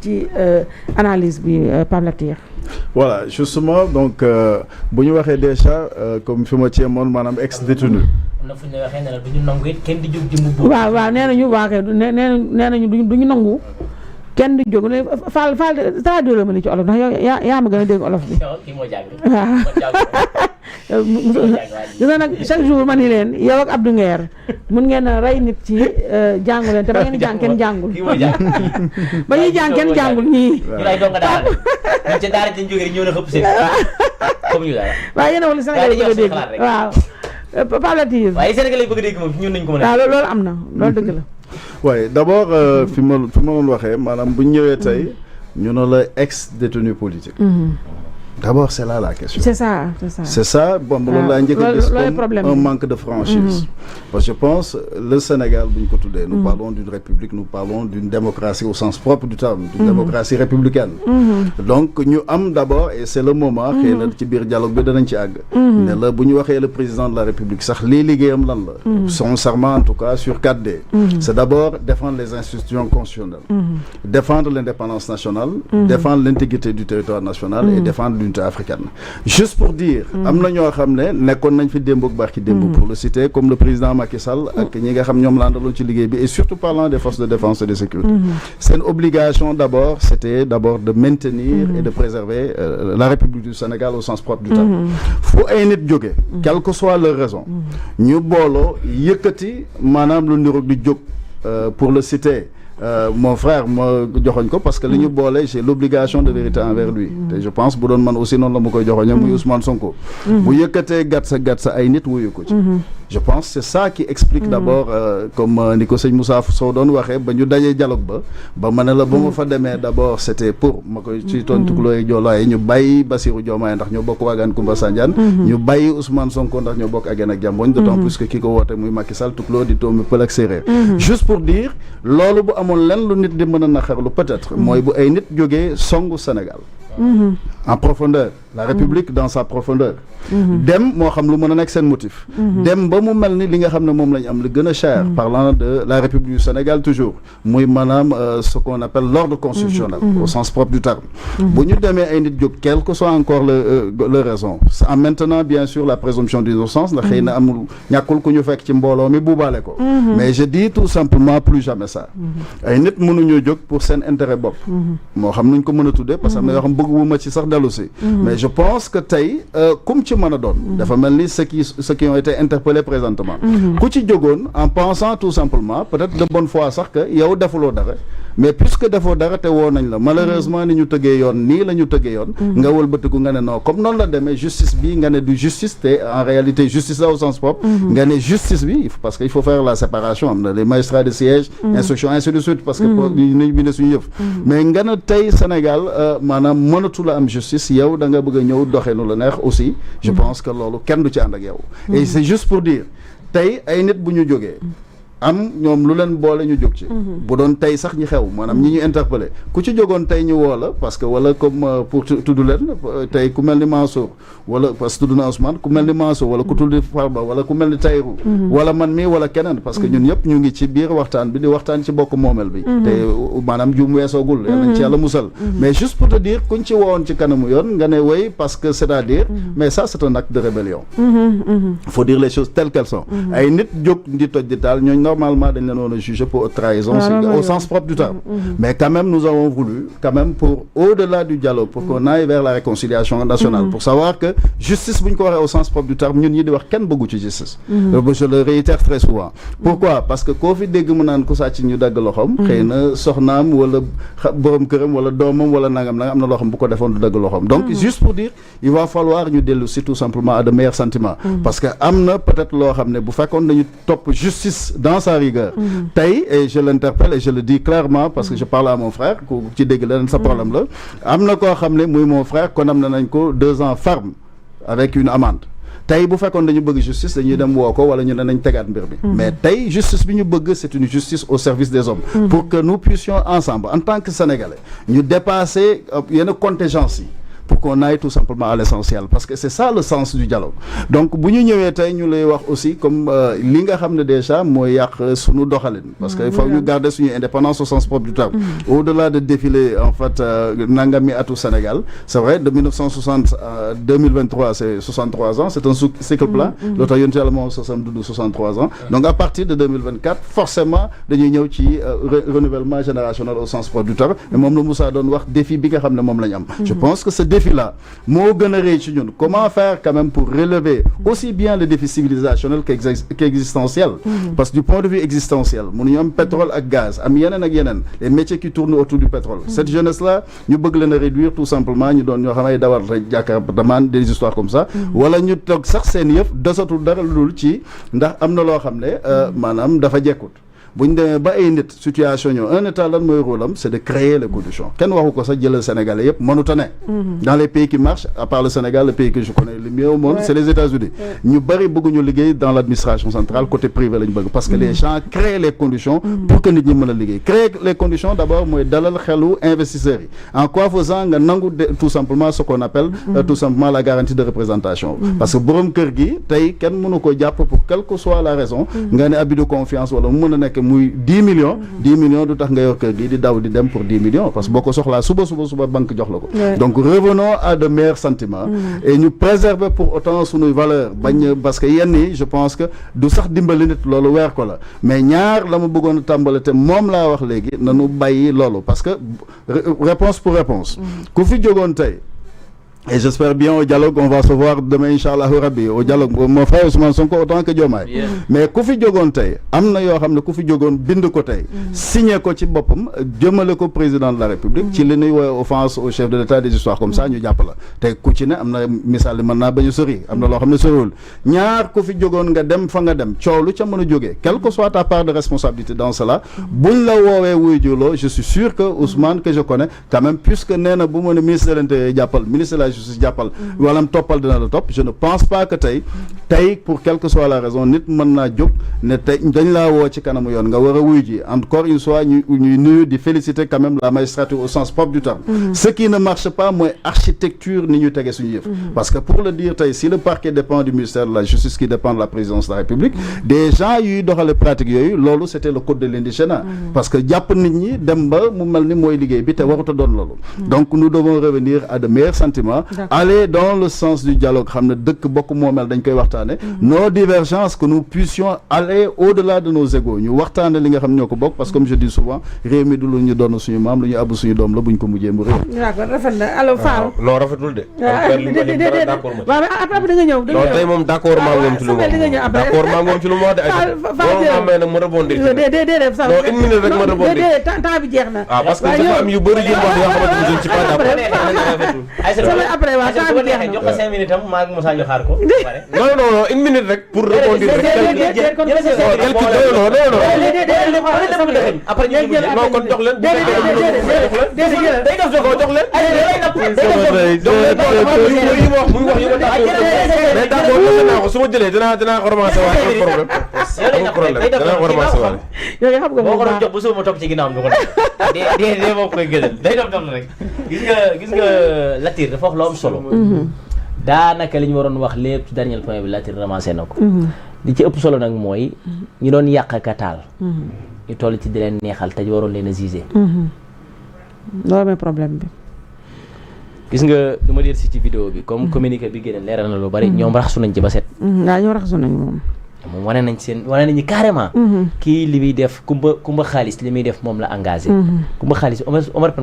ci analyse bi Pape Latir. Voilà justement donc bu ñu waxee déjà comme fi ma cee moon maanaam ex-détenu. am na fu ñu waxee ne la du ñu nangu it kenn di jóg ci mbubb. waaw nee nañu waa kay nee nañu du ñu nangu kenn di jóg ne Fall traduire ma ni ci olof ndax yow yaa ma gën a dégg olof bi. kii moo jàng. waaw gis nga nag chaque jour ma ni leen yow ak Abdou Nguer mun ngeen a rey nit ci jàngu leen te ba ngeen jàng kenn jàngul. kii moo jàng. ba ñuy jàng kenn jàngul ñii. ñu lay doon nga daara ñun ca daara ci jógee rek ñëw na xëpp seen. comme ñu dara. waaw yéen a wala Sénégal yi bëgg a dégg waaw Pape Latir. waaye Sénégal yi bëgg a dégg moom ñun nañu ko mën a. waaw loolu am na loolu dëgg la. waaye d'abord fi ma doon waxee maanaam bu ñu ñëwee tey ñu ne la ex-détenu politique. D'abord c'est là la question. C'est ça. C'est ça bon loolu laa njëkk a gis comme un manque de franchise. Parce que je pense le Sénégal bu ñu ko tuddee. Nous parlons d'une république, nous parlons d'une démocratie au sens propre du terme, d'une démocratie républicaine. Donc ñu am d'abord et c'est le moment xëy na ci biir dialogue bi danañ ci àgg. ne la bu ñu waxee le président de la République sax lii liggéeyam lan la. Son serment en tout cas sur 4D. C'est d'abord défendre les institutions constitutionnelles. Défendre l'indépendance nationale. Défendre l'intégrité du territoire national et défendre l'unité africaine. Juste pour dire am na ñoo xam ne nekkoon nañ fi démb ak barki démb pour le citer comme le président Macky Sall ak ñi nga xam ñoom la àndaloon ci liggéey bi et surtout parlant des forces de défense et de sécurité. Seen obligation d'abord c'était d'abord de maintenir et de préserver la République du Sénégal au sens propre du terme. fu ay nit jóge quelle que soit leur raison ñu booloo yëkkati maanaam lu niroog di jóg pour le citer mon frère ma joxoñ ko parce que li ñu boole j'ai l'obligation de vérité envers lui te je pense bu doon man aussi noonu la ma koy joxoñe muy Ousmane Sonko bu yëkkatee gàtt sa ay nit wuyu ko ci je pense c'est ça qui explique d'abord comme ni ko sëñ Moussa Sow doon waxee ba ñu dajee dialogue ba ma ne la ba ma fa demee d'abord c'était pour ma koy ci toon tukulóoy joolaaye ñu bàyyi Bassirou Diomaye ndax ñoo bokk waagaan Koumba Sandiane ñu bàyyi Ousmane Sonko ndax ñoo bokk ageen ak jàmboñ d'autant plus que ki ko woote muy Macky Sall tukulóo di toomi pël ak séeréer juste pour dire loolu bu amoon lenn lu nit di mën a naqarlu peut-être mooy bu ay nit jógee songu Sénégal en profondeur la République dans sa profondeur dem moo xam lu mën a nekk seen motif dem ba mu mel ni li nga xam ne moom la ñu am li gën a cher parlant de la République du Sénégal toujours muy maanaam ce qu'on appelle l'ordre constitutionnel au sens propre du terme bu ñu demee ay nit jóg quelle que soit encore le raison en maintenant bien sûr la présomption d'innocence ndax xëy na amul ñàkkul ku ñu fekk ci mbooloo mi buubaale ko mais je dis tout simplement plus jamais ça ay nit mënuñoo jóg pour seen intérêt bopp moo xam nuñ ko mën a tuddee parce que am na yoo xam bëgguma ci sax dellu si mais je pense que tey comme ci mën a doon dafa mel ni ceux qui ont été interpellés présentement ku ci jógoon en pensant tout simplement peut-être de bonne foi sax que yow defuloo dara mais puisque defoo dara te woo nañ la malheureusement ni ñu tëggee yoon nii la ñu tëggee yoon nga wëlbatiku nga ne non comme noonu la demee justice bi nga ne du justice te en réalité justice la au sens propre nga ne justice bi parce que il faut faire la séparation am na les magistrats de siège instruction ainsi de suite parce que nañ bi ne suñu yëf mais nga ne tey Sénégal maanaam mënatu la am justice yow da nga bëgg a ñëw doxee nu la neex aussi je pense que loolu kenn du ci ànd ak yow et c'est juste pour dire tey ay nit bu ñu jógee am ñoom lu leen boole ñu jóg ci bu doon tey sax ñi xew maanaam ñi ñu interpellé ku ci jógoon tey ñu woo la parce que wala comme pour tudd leen tey ku mel ni Mansour wala parce que tudd na Ousmane ku mel ni Mansour wala ku tudd Farba wala ku mel ni Tayrou wala man mii wala keneen parce que ñun ñëpp ñu ngi ci biir waxtaan bi di waxtaan ci bokk moomel bi te maanaam juum weesoogul yal nañ ci yàlla musal mais juste pour te dire kuñ ci woowoon ci kanamu yoon nga ne way parce que c'est-à-dire mais ça c'est un acte de rébellion faut dire les choses telles qu'elles sont ay nit jóg di toj di taal ñooñ normalement dañ leen woon a juger pour trahison au sens propre du terme mais quand même nous avons voulu quand même pour au-delà du dialogue pour qu'on aille vers la réconciliation nationale pour savoir que justice bu ñu ko waxee au sens propre du terme ñun ñi di wax kenn bëggu ci justice je le réitère très souvent pourquoi parce que koo fi dégg mu naan ku sàcc ñu dagg loxoom xëy na soxnaam wala borom këram wala doomam wala nangam am na loo xam bu ko defoon du dagg loxoom donc juste pour dire il va falloir ñu dellu si tout simplement à de meilleurs sentiments parce que am na peut-être loo xam ne bu fekkoon dañu topp justice dans sa rigueur tey et je l'interpelle et je le dis clairement parce que je parle à mon frère ku ci dégg leneen sa problème la am na koo xam ne muy mon frère kon am nañ ko 2 ans ferme avec une amende tey bu fekkoon dañu bëgg justice dañuy dem woo ko wala ñu ne nañ tegaat mbir bi mais tey justice bi ñu bëgg c'est une justice au service des hommes pour que nous puissions ensemble en tant que Sénégalais ñu dépasser yenn contingence yi pour qu'on aille tout simplement à l'essentiel parce que c'est ça le sens du dialogue. Donc bu ñu ñëwee tey ñu lay wax aussi comme li nga xam ne déjà mooy yàq suñu doxalin parce que il faut ñu garder suñu indépendance au sens propre du terme. Au-delà de défiler en fait nangami atu Sénégal, c'est vrai de 1960 à 2023 c'est 63 ans, c'est un cycle plat. L'autre yonent Yàlla moo 63 ans. Donc à partir de 2024 forcément dañuy ñëw ci renouvellement générationnel au sens propre du terme et moom la Moussa doon wax défi bi nga xam ne moom la ñu am. Je pense que ce défi-là moo gën a rëy ci ñun. Comment faire quand même pour relever aussi bien le défi civilisationnel qu'existentiel. Parce que du point de vue existentiel mënuñu am pétrole ak gaz am yeneen ak yeneen les métiers qui tournent autour du pétrole. Cette jeunesse-là ñu bëgg leen a réduire tout simplement ñu doon ñoo xam ay dawal rek jàkkaar demande des histoires comme ça. wala ñu toog sax seen yëf desatul dara lu dul ci ndax am na loo xam ne maanaam dafa jekkut. bu ñu demee ba ay nit situation ñëw un état lan mooy rôle am c'est de créer les conditions kenn waxu ko sax jëlal Sénégalais yëpp mënut a ne. dans les pays qui marchent à part le Sénégal le pays que je connais le mieux au monde c'est les États-Unis ñu bëri bëgguñu liggéey dans l'administration centrale côté privé lañu bëgg parce que les gens créent les conditions pour que nit ñi mën a liggéey créer les conditions d'abord mooy dalal xelu investisseurs yi en quoi faisant nga nangu tout simplement ce qu'on appelle tout simplement la garantie de représentation parce que borom kër gi tey kenn mënu ko jàpp pour quelle que soit la raison nga ne abus de confiance wala mu mën a nekk muy 10 millions du tax nga yor kër gi di daw di dem pour 10 millions parce que boo ko soxlaa suba banque jox la ko donc revenons à de meilleurs sentiments et ñu préserver pour autant suñuy valeur bañ parce que yenn yi je pense que du sax dimbali nit loolu weer ko la mais ñaar la ma bëggoon a tàmbale te moom laa wax léegi nañu bàyyi loolu parce que réponse pour réponse ku fi jógoon tey et j'espère bien au dialogue on va se voir demain inchallah rabbi au dialogue mon frère Ousmane Sonko autant que Diomaye mais ku fi jógoon tey am na yoo xam ne ku fi jógoon bind ko tey signé ko ci boppam jëmale ko président de la République ci li ñuy woowee offense au chef de l'État des histoires comme ça ñu jàpp la tey ku ci ne am na misaal yi mën naa bañ a sori am na loo xam ne soriwul ñaar ku fi jógoon nga dem fa nga dem coow lu ca mën a jógee quelle que soit ta part de responsabilité dans cela buñ la woowee wuy juloo je suis sûr que Ousmane que je connais quand même puisque nee na bu ma ne ministre de l'Intérieur jàppal ministre de la justice jàppal walam toppal dina la topp je ne pense pas que tey pour quelle que soit la raison nit mën naa jóg ne tey dañ laa woo ci kanamu yoon nga war a wuy ji encore une fois ñuy nuyu di féliciter quand même la magistrature au sens propre du terme ce qui ne marche pas mooy architecture ni ñu tege suñu yëf parce que pour le dire tey si le parquet dépend du ministère de la justice qui dépend de la présidence de la République des gens yuy doxale pratique yooyu loolu c'était le code de l'indigénat parce que jàpp nit ñi dem ba mu mel ni mooy liggéey bi te warut a doon loolu donc nous devons revenir à de meilleurs sentiments aller dans le sens du dialogue xam ne dëkk bokk moomel dañ koy waxtaane nos divergences que nous puissions aller au-delà de nos égos ñu waxtaane li nga xam ñoo ko bokk parce que comme je dis souvent réew mi du lu ñu doon suñu maam lu ñu abbu suñu doom la buñ ko mujjee mu réew. d'accord rafet na alors Fall. non rafetul de. waaw après da nga ñëw. non tey moom d'accord maa ngi moom ci lu mu wax d'accord maa ngi moom ci lu mu wax de. Fall may nag ma rebondir. déedéet non une minute rek ma rebondir. temps bi jeex na. ah parce que dafa am yu bëri yu wax yoo xamante ni je ne suis pas d'accord. après waaw temps bi jeex na jox ko 5 minutes am maa ngi Moussa ñu xaar ko. non une minute rek pour rebondir rek. après ñu non kon jox leen. day def ko jox leen. yi mu wax muy wax yu ko tax mais d'accord naa ko su ma jëlee dinaa ko remercier waale amul problème dinaa ko remercier waale. yooyu xam nga boo ko doon jox bu suba ma topp ci ginnaaw am du ko def dee moo koy gënal day def rek gis nga Latir dafa wax lu am solo daanaka li ñu waroon wax lépp ci dernier point bi Latir ramassé na ko li ci ëpp solo nag mooy ñu doon yàq ka taal ñu toll ci di leen neexal te waroon leen a gisé loolu mooy problème bi gis nga du ma dir si ci vidéo bi comme communiqué bi génne leeral na lu bari ñoom raxasu nañ ci ba set waaw ñoom raxasu nañ moom wane nañu carrément kii li muy def kumba xaalis li muy def moom la engagé kumba xaalis Omar Pène